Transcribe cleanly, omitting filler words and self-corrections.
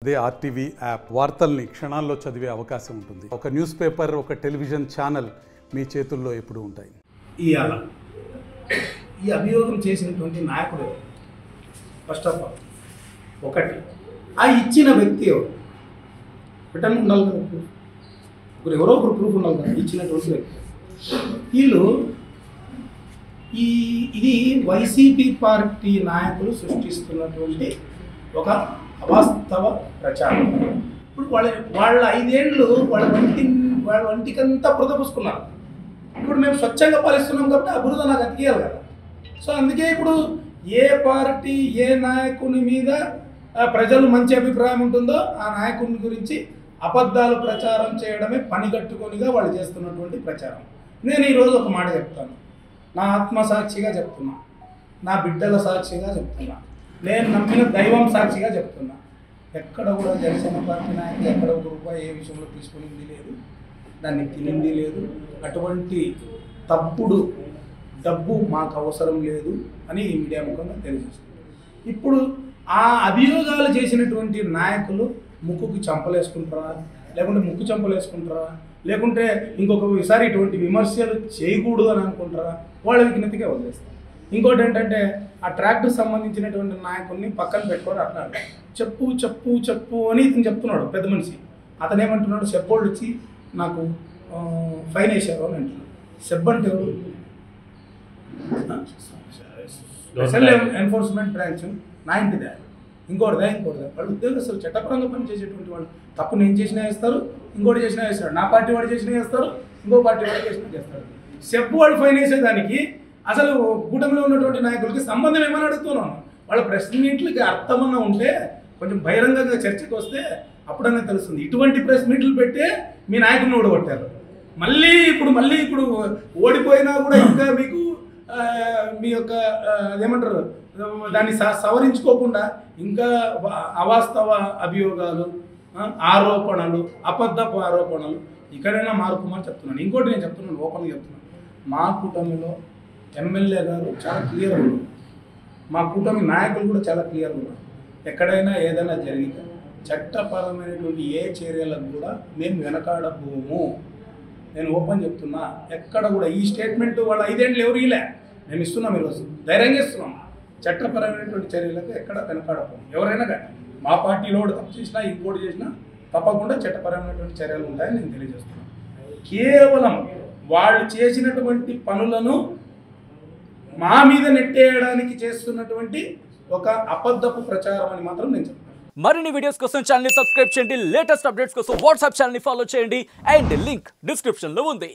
అదే RTV app వార్తల్ని క్షణాల్లో చదివే అవకాశం ఉంటుంది. ఒక న్యూస్ పేపర్, ఒక టెలివిజన్ ఛానల్ మీ చేతుల్లో ఎప్పుడూ ఉంటాయి. ఈ అభియోగం చేసినటువంటి నాయకుడు ఫస్ట్ ఆఫ్ ఆల్ ఒకటి ఆ ఇచ్చిన వ్యక్తి ఎవరు రిటర్న్ ఉండాలి కదా, ప్రూఫ్ ఎవరో ఒకరు ప్రూఫ్ ఉండాలి కదా ఇచ్చినటువంటి వ్యక్తి. వీళ్ళు ఇది వైసీపీ పార్టీ నాయకులు సృష్టిస్తున్నటువంటి ఒక అవాస్తవ ప్రచారం. ఇప్పుడు వాళ్ళ 5 ఏళ్ళు వాళ్ళ వంటికంతా బురద పూసుకున్నారు. ఇప్పుడు మేము స్వచ్ఛంగా పాలిస్తున్నాం కాబట్టి ఆ బురద నాకు అతికేయాలి కదా. సో అందుకే ఇప్పుడు ఏ పార్టీ ఏ నాయకుని మీద ప్రజలు మంచి అభిప్రాయం ఉంటుందో ఆ నాయకుని గురించి అబద్ధాలు ప్రచారం చేయడమే పనిగట్టుకొనిగా వాళ్ళు చేస్తున్నటువంటి ప్రచారం. నేను ఈరోజు ఒక మాట చెప్తాను, నా ఆత్మసాక్షిగా చెప్తున్నా, నా బిడ్డల సాక్షిగా చెప్తున్నా, నేను నమ్మిన దైవం సాక్షిగా చెప్తున్నా. ఎక్కడ కూడా జనసేన పార్టీ నాయకులు ఎక్కడ ఒక రూపాయి ఏ విషయంలో తీసుకునింది లేదు, దాన్ని తినింది లేదు. అటువంటి తప్పుడు డబ్బు మాకు అవసరం లేదు అని ఈ మీడియా ముఖంగా తెలియజేస్తుంది. ఇప్పుడు ఆ అభియోగాలు చేసినటువంటి నాయకులు ముక్కుకి చంపలేసుకుంటారా, లేకుంటే ముక్కు చంపలేసుకుంటారా, లేకుంటే ఇంకొకసారి ఇటువంటి విమర్శలు చేయకూడదు అని అనుకుంటారా, వాళ్ళ విజ్ఞతకే వదిలేస్తారు. ఇంకోటి ఏంటంటే ఆ ట్రాక్టర్ సంబంధించినటువంటి నాయకుల్ని పక్కన పెట్టుకొని అన్నాడు, చెప్పు చెప్పు చెప్పు అని ఇతను చెప్తున్నాడు పెద్ద మనిషి. అతను ఏమంటున్నాడు, సెబ్బోళ్ళు వచ్చి నాకు ఫైన్ వేశారు అని అంటున్నాడు. సెబ్ అంటే ఎవరు? స్పెషల్ ఎన్ఫోర్స్మెంట్ బ్రాంచ్ నా ఇంటిదే, ఇంకోటిదా. వాళ్ళు ఉద్యోగస్తులు చట్టపరంగా పనిచేసేటువంటి వాళ్ళు. తప్పు నేను చేసినా వేస్తారు, ఇంకోటి చేసినా వేస్తాడు, నా పార్టీ వాడు చేసినా వేస్తారు, ఇంకో పార్టీ వాడు చేసినా చేస్తాడు. సెబ్ వాళ్ళు ఫైన్ వేసేదానికి అసలు కూటమిలో ఉన్నటువంటి నాయకులకి సంబంధం ఏమని అడుగుతున్నాను. వాళ్ళ ప్రెస్ మీట్లకి అర్థమన్నా ఉంటే కొంచెం బహిరంగంగా చర్చకు వస్తే అప్పుడన్నా తెలుస్తుంది. ఇటువంటి ప్రెస్ మీట్లు పెట్టే మీ నాయకుడిని ఓడగొట్టారు. మళ్ళీ ఇప్పుడు ఓడిపోయినా కూడా ఇంకా మీకు మీ యొక్క ఏమంటారు దాన్ని సవరించుకోకుండా ఇంకా అవాస్తవ అభియోగాలు, ఆరోపణలు, అబద్ధపు ఆరోపణలు ఇక్కడైనా మార్పుమని చెప్తున్నాను. ఇంకోటి నేను చెప్తున్నాను, ఓపెన్గా చెప్తున్నాను, మా కూటమిలో ఎమ్మెల్యే గారు చాలా క్లియర్గా ఉన్నారు, మా కూటమి నాయకులు కూడా చాలా క్లియర్గా ఉన్నారు. ఎక్కడైనా ఏదైనా జరిగితే చట్టపరమైనటువంటి ఏ చర్యలకు కూడా మేము వెనకాడబోము. నేను ఓపెన్ చెప్తున్నా, ఎక్కడ కూడా ఈ స్టేట్మెంట్ వాళ్ళ 5 ఏళ్ళు ఎవరు ఇలా మేము ఇస్తున్నాం, ఈరోజు ధైర్యంగా ఇస్తున్నాం. చట్టపరమైనటువంటి చర్యలకు ఎక్కడ వెనకాడబోము. ఎవరైనా కానీ మా పార్టీలో తప్పు చేసినా ఇంకోటి చేసినా తప్పకుండా చట్టపరమైనటువంటి చర్యలు ఉంటాయని నేను తెలియజేస్తున్నాను. కేవలం వాళ్ళు చేసినటువంటి పనులను మా మీద నెట్టేయడానికి చేస్తున్నటువంటి ఒక అబద్ధపు ప్రచారం అని మాత్రం నేను చెప్తాను. మరిన్ని వీడియోస్ కోసం ఛానల్ ని సబ్స్క్రైబ్ చేయండి, లేటెస్ట్ అప్డేట్స్ కోసం వాట్సాప్ ఛానల్ ని ఫాలో చేయండి, అండ్ లింక్ డిస్క్రిప్షన్ లో ఉంది.